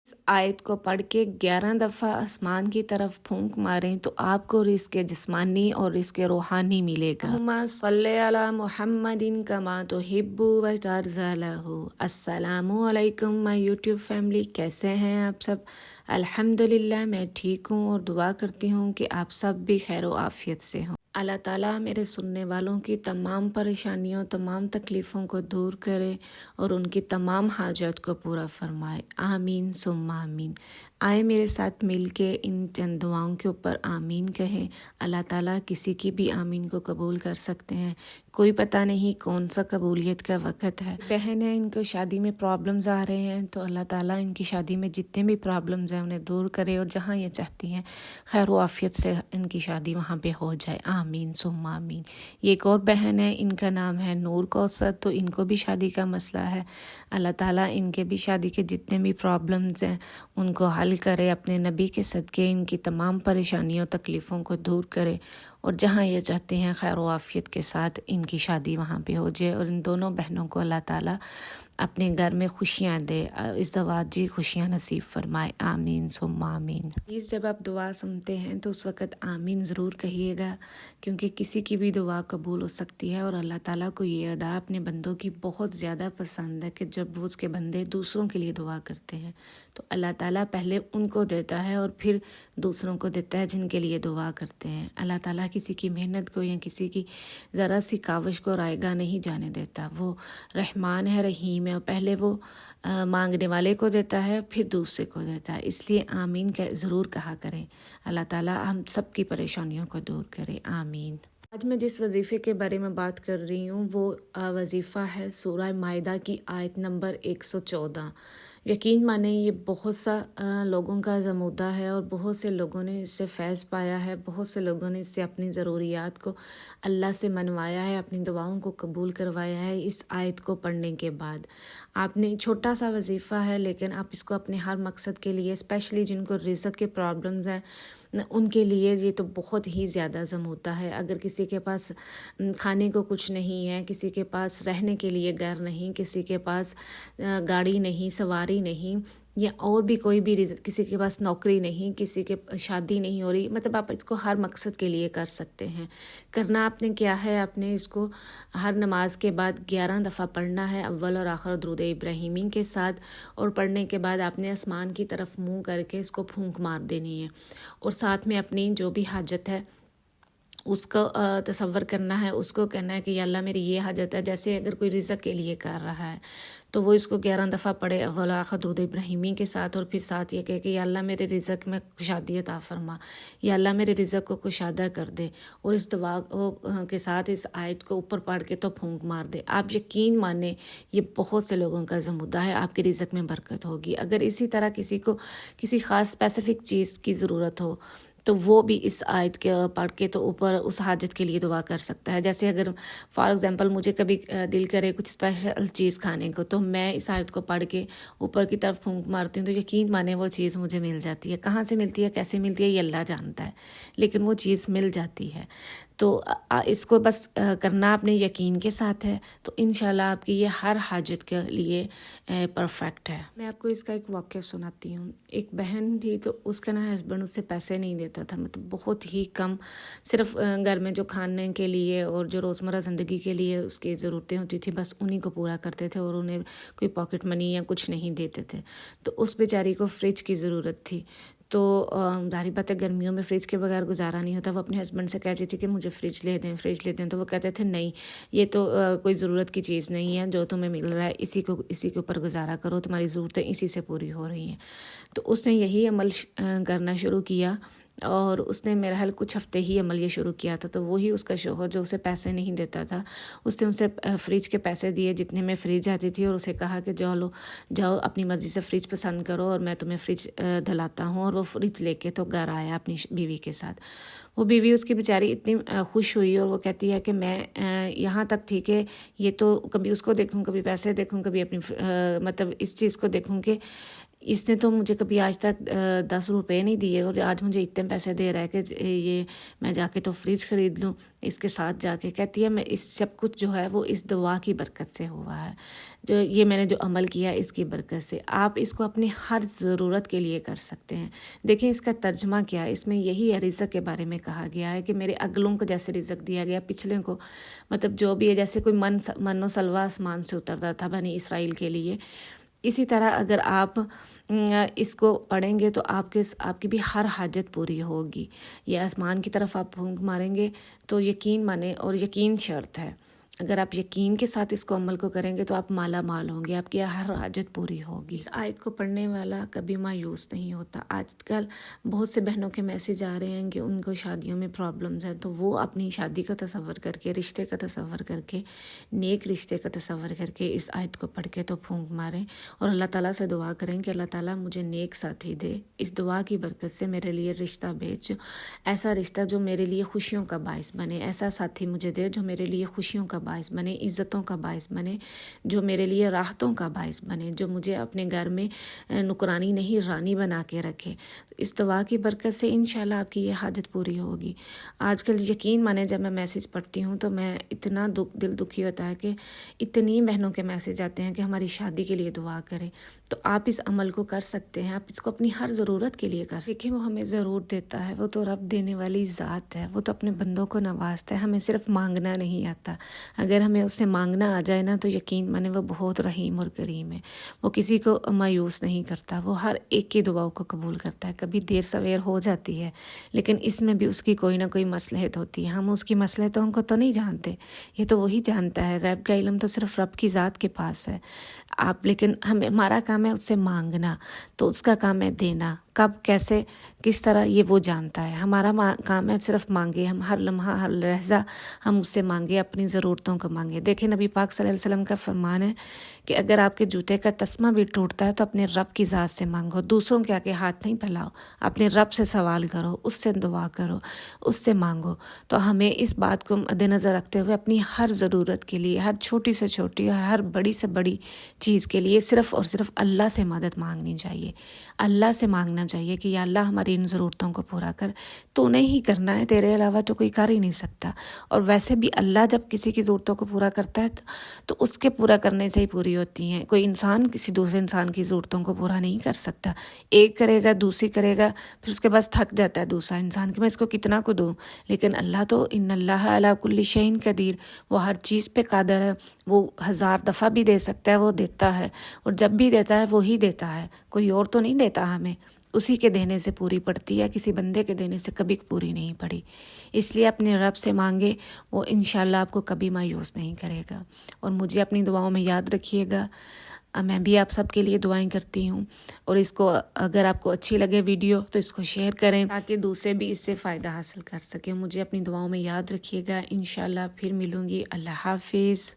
इस आयत को पढ़ के 11 दफ़ा आसमान की तरफ फूंक मारें तो आपको रिज़्क़ जिस्मानी और रिज़्क़ रूहानी मिलेगा। अल्लाहुम्मा सल्ले अला मुहम्मदिन कमा तुहिब्बु व तर्ज़ा लहू। अस्सलामु अलैकुम माय यूट्यूब फैमिली, कैसे हैं आप सब? अल्हम्दुलिल्लाह मैं ठीक हूँ और दुआ करती हूँ कि आप सब भी खैर व आफ़ियत से हों। अल्लाह ताला मेरे सुनने वालों की तमाम परेशानियों, तमाम तकलीफ़ों को दूर करे और उनकी तमाम हाजत को पूरा फरमाए। आमीन सुम्मा आमीन। आए मेरे साथ मिल के इन चंद दुआओं के ऊपर आमीन कहें। अल्लाह ताला किसी की भी आमीन को कबूल कर सकते हैं। कोई पता नहीं कौन सा कबूलियत का वक़्त है। बहन है, इनको शादी में प्रॉब्लम्स आ रहे हैं, तो अल्लाह ताला इनकी शादी में जितने भी प्रॉब्लम्स हैं उन्हें दूर करे और जहाँ ये चाहती हैं खैर व आफ़ियत से इनकी शादी वहाँ पे हो जाए। आमीन सुम्मा आमीन। ये एक और बहन है, इनका नाम है नूर कौसर, तो इनको भी शादी का मसला है। अल्लाह ताला इनके भी शादी के जितने भी प्रॉब्लम्स हैं उनको हल करे, अपने नबी के सदक़े इनकी तमाम परेशानियों तकलीफ़ों को दूर करे और जहाँ ये चाहते हैं खैर व आफ़ियत के साथ इनकी शादी वहाँ पे हो जाए और इन दोनों बहनों को अल्लाह ताला अपने घर में खुशियाँ दे, इज़्दवाजी खुशियाँ नसीब फरमाए। आमीन सुम्मा आमीन। प्लीज़ जब आप दुआ सुनते हैं तो उस वक़्त आमीन ज़रूर कहिएगा, क्योंकि किसी की भी दुआ कबूल हो सकती है और अल्लाह ताला को ये अदा अपने बंदों की बहुत ज़्यादा पसंद है कि जब वो उसके बंदे दूसरों के लिए दुआ करते हैं तो अल्लाह ताला पहले उनको देता है और फिर दूसरों को देता है जिनके लिए दुआ करते हैं। अल्लाह ताला किसी की मेहनत को या किसी की ज़रा सी काविश को रायगा नहीं जाने देता। वो रहमान है, रहीम है और पहले वो मांगने वाले को देता है फिर दूसरे को देता है। इसलिए आमीन ज़रूर कहा करें। अल्लाह ताला हम सब की परेशानियों को दूर करे। आमीन। आज मैं जिस वजीफ़े के बारे में बात कर रही हूँ वो वजीफ़ा है सूरह माइदा की आयत नंबर 114। यकीन माने ये बहुत सा लोगों का ज़मूदा है और बहुत से लोगों ने इससे फैज़ पाया है, बहुत से लोगों ने इससे अपनी ज़रूरियात को अल्लाह से मनवाया है, अपनी दुआओं को कबूल करवाया है। इस आयत को पढ़ने के बाद आपने छोटा सा वजीफ़ा है, लेकिन आप इसको अपने हर मकसद के लिए, स्पेशली जिनको रिज़्क़ के प्रॉब्लम्स हैं उनके लिए ये तो बहुत ही ज़्यादा ज़मूदा है। अगर किसी के पास खाने को कुछ नहीं है, किसी के पास रहने के लिए घर नहीं, किसी के पास गाड़ी नहीं, सवारी नहीं, या और भी कोई भी किसी के पास नौकरी नहीं, किसी के शादी नहीं हो रही, मतलब आप इसको हर मकसद के लिए कर सकते हैं। करना आपने क्या है, आपने इसको हर नमाज के बाद 11 दफ़ा पढ़ना है, अव्वल और आखिर दुरूद इब्राहिमी के साथ, और पढ़ने के बाद आपने आसमान की तरफ मुँह करके इसको फूंक मार देनी है और साथ में अपनी जो भी हाजत है उसको तसव्वुर करना है, उसको कहना है कि या अल्लाह मेरी ये हाजत है। जैसे अगर कोई रिज़्क़ के लिए कर रहा है तो वो इसको 11 दफ़ा पढ़े अव्वल आखिर दुरूद इब्राहिमी के साथ, और फिर साथ ये कहे कि या अल्लाह मेरे रिज़्क़ में कुशादी अता फरमा, या अल्लाह मेरे रिज़्क़ को कुशादा कर दे, और इस दुआ के साथ इस आयत को ऊपर पढ़ के तो फूंक मार दे। आप यकीन माने ये बहुत से लोगों का ज़मूदा है, आपके रिज़्क़ में बरकत होगी। अगर इसी तरह किसी को किसी ख़ास स्पेसिफ़िक चीज़ की ज़रूरत हो तो वो भी इस आयत के पढ़ के तो ऊपर उस हाजत के लिए दुआ कर सकता है। जैसे अगर फॉर एग्ज़ाम्पल मुझे कभी दिल करे कुछ स्पेशल चीज़ खाने को, तो मैं इस आयत को पढ़ के ऊपर की तरफ फूंक मारती हूँ तो यकीन माने वो चीज़ मुझे मिल जाती है। कहाँ से मिलती है, कैसे मिलती है, ये अल्लाह जानता है, लेकिन वो चीज़ मिल जाती है। तो इसको बस करना अपने यकीन के साथ है तो इंशाल्लाह आपकी ये हर हाजत के लिए परफेक्ट है। मैं आपको इसका एक वाक़या सुनाती हूँ। एक बहन थी तो उसका ना हस्बैंड उससे पैसे नहीं देता था, मतलब बहुत ही कम, सिर्फ घर में जो खाने के लिए और जो रोज़मर्रा ज़िंदगी के लिए उसकी ज़रूरतें होती थी बस उन्हीं को पूरा करते थे और उन्हें कोई पॉकेट मनी या कुछ नहीं देते थे। तो उस बेचारी को फ्रिज की ज़रूरत थी, तो ज़ाहिर बात है गर्मियों में फ़्रिज के बगैर गुजारा नहीं होता। वो अपने हस्बैंड से कहती थी कि मुझे फ़्रिज ले दें, फ़्रिज ले दें, तो वो कहते थे नहीं, ये तो कोई ज़रूरत की चीज़ नहीं है, जो तुम्हें मिल रहा है इसी के ऊपर गुजारा करो, तुम्हारी ज़रूरतें इसी से पूरी हो रही हैं। तो उसने यही अमल करना शुरू किया और उसने मेरा हाल कुछ हफ़्ते ही अमल ये शुरू किया था। तो वही उसका शौहर जो उसे पैसे नहीं देता था, उसने उसे फ़्रिज के पैसे दिए जितने में फ़्रिज आती थी, और उसे कहा कि जाओ अपनी मर्ज़ी से फ़्रिज पसंद करो और मैं तुम्हें फ़्रिज दिलाता हूँ। और वो फ़्रिज लेके तो घर आया अपनी बीवी के साथ। वो बीवी उसकी बेचारी इतनी खुश हुई और वो कहती है कि मैं यहाँ तक थी कि ये तो कभी उसको देखूँ, कभी पैसे देखूँ, कभी अपनी मतलब इस चीज़ को देखूँ कि اس نے تو مجھے کبھی آج تک 10 روپے نہیں دیے اور آج مجھے اتنے پیسے دے رہا ہے کہ یہ میں جا کے تو فریج خرید لوں اس کے ساتھ جا کے. کہتی ہے میں اس سب کچھ جو ہے وہ اس دعا کی برکت سے ہوا ہے, جو یہ میں نے جو عمل کیا اس کی برکت سے. آپ اس کو اپنی ہر ضرورت کے لیے کر سکتے ہیں. دیکھیں اس کا ترجمہ کیا ہے, اس میں یہی ہے رزق کے بارے میں کہا گیا ہے کہ میرے اگلوں کو جیسے رزق دیا گیا پچھلے کو, مطلب جو بھی ہے, جیسے کوئی من و سلوہ آسمان سے اترتا تھا بنی اسرائیل کے لیے, اسی طرح اگر آپ اس کو پڑھیں گے تو آپ کی بھی ہر حاجت پوری ہوگی. یہ آسمان کی طرف آپ پھونک ماریں گے تو یقین مانیں, اور یقین شرط ہے, اگر آپ یقین کے ساتھ اس کو عمل کو کریں گے تو آپ مالا مال ہوں گے, آپ کی ہر حاجت پوری ہوگی. اس آیت کو پڑھنے والا کبھی مایوس نہیں ہوتا. آج کل بہت سے بہنوں کے میسیج آ رہے ہیں کہ ان کو شادیوں میں پرابلمز ہیں, تو وہ اپنی شادی کا تصور کر کے, رشتے کا تصور کر کے, نیک رشتے کا تصور کر کے اس آیت کو پڑھ کے تو پھونک ماریں اور اللہ تعالیٰ سے دعا کریں کہ اللہ تعالیٰ مجھے نیک ساتھی دے. اس دعا کی برکت سے میرے لیے رشتہ بھیج, ایسا رشتہ جو میرے لیے خوشیوں کا باعث بنے, ایسا ساتھی مجھے دے جو میرے لیے خوشیوں کا باعث بنے, عزتوں کا باعث بنے, جو میرے لیے راحتوں کا باعث بنے, جو مجھے اپنے گھر میں نکرانی نہیں رانی بنا کے رکھے. اس دعا کی برکت سے انشاءاللہ آپ کی یہ حاجت پوری ہوگی. آج کل یقین مانے جب میں میسیج پڑھتی ہوں تو میں اتنا دل دکھی ہوتا ہے کہ اتنی بہنوں کے میسیج آتے ہیں کہ ہماری شادی کے لیے دعا کریں. تو آپ اس عمل کو کر سکتے ہیں, آپ اس کو اپنی ہر ضرورت کے لیے کر سکتے ہیں. دیکھیں وہ ہمیں ضرور دیتا ہے, وہ تو رب دینے والی ذات ہے, وہ تو اپنے بندوں کو نوازتا ہے. ہمیں صرف مانگنا نہیں آتا. اگر ہمیں اس سے مانگنا آ جائے نا تو یقین مانے وہ بہت رحیم اور کریم ہے. وہ کسی کو مایوس نہیں کرتا, وہ ہر ایک کی دعاؤں کو قبول کرتا ہے. کبھی دیر سویر ہو جاتی ہے لیکن اس میں بھی اس کی کوئی نہ کوئی مصلحت ہوتی ہے. ہم اس کی مصلحتوں کو تو نہیں جانتے, یہ تو وہی جانتا ہے. غیب کا علم تو صرف رب کی ذات کے پاس ہے. لیکن ہمارا کام ہے اس سے مانگنا, تو اس کا کام ہے دینا. کب, کیسے, کس طرح, یہ وہ جانتا ہے. ہمارا کام ہے صرف مانگے, ہم ہر لمحہ ہر لحظہ ہم اس سے مانگے, اپنی ضرورتوں کو مانگے. دیکھیں نبی پاک صلی اللہ علیہ وسلم کا فرمان ہے کہ اگر آپ کے جوتے کا تسمہ بھی ٹوٹتا ہے تو اپنے رب کی ذات سے مانگو, دوسروں کے آگے ہاتھ نہیں پھیلاؤ, اپنے رب سے سوال کرو, اس سے دعا کرو, اس سے مانگو. تو ہمیں اس بات کو مد نظر رکھتے ہوئے اپنی ہر ضرورت کے لیے, ہر چھوٹی سے چھوٹی اور ہر بڑی سے بڑی چیز کے لیے صرف اور صرف اللہ سے مدد مانگنی چاہیے. اللہ سے مانگنا چاہیے کہ یا اللہ ہماری ان ضرورتوں کو پورا کر, تو نہیں ہی کرنا ہے, تیرے علاوہ تو کوئی کر ہی نہیں سکتا. اور ویسے بھی اللہ جب کسی کی ضرورتوں کو پورا کرتا ہے تو اس کے پورا کرنے سے ہی پوری ہوتی ہیں. کوئی انسان کسی دوسرے انسان کی ضرورتوں کو پورا نہیں کر سکتا. ایک کرے گا, دوسری کرے گا, پھر اس کے بعد تھک جاتا ہے دوسرا انسان کہ میں اس کو کتنا کو دوں. لیکن اللہ تو ان اللہ علی کل شیء قدیر, وہ ہر چیز پہ قادر ہے. وہ 1000 دفعہ بھی دے سکتا ہے, وہ دیتا ہے, اور جب بھی دیتا ہے وہی دیتا ہے, کوئی اور تو نہیں دیتا ہمیں. اسی کے دینے سے پوری پڑتی ہے, کسی بندے کے دینے سے کبھی پوری نہیں پڑی. اس لیے اپنے رب سے مانگے, وہ انشاءاللہ آپ کو کبھی مایوس نہیں کرے گا. اور مجھے اپنی دعاؤں میں یاد رکھیے گا. میں بھی آپ سب کے لیے دعائیں کرتی ہوں, اور اس کو اگر آپ کو اچھی لگے ویڈیو تو اس کو شیئر کریں تاکہ دوسرے بھی اس سے فائدہ حاصل کر سکیں. مجھے اپنی دعاؤں میں یاد رکھیے گا. انشاءاللہ پھر ملوں گی. اللہ حافظ.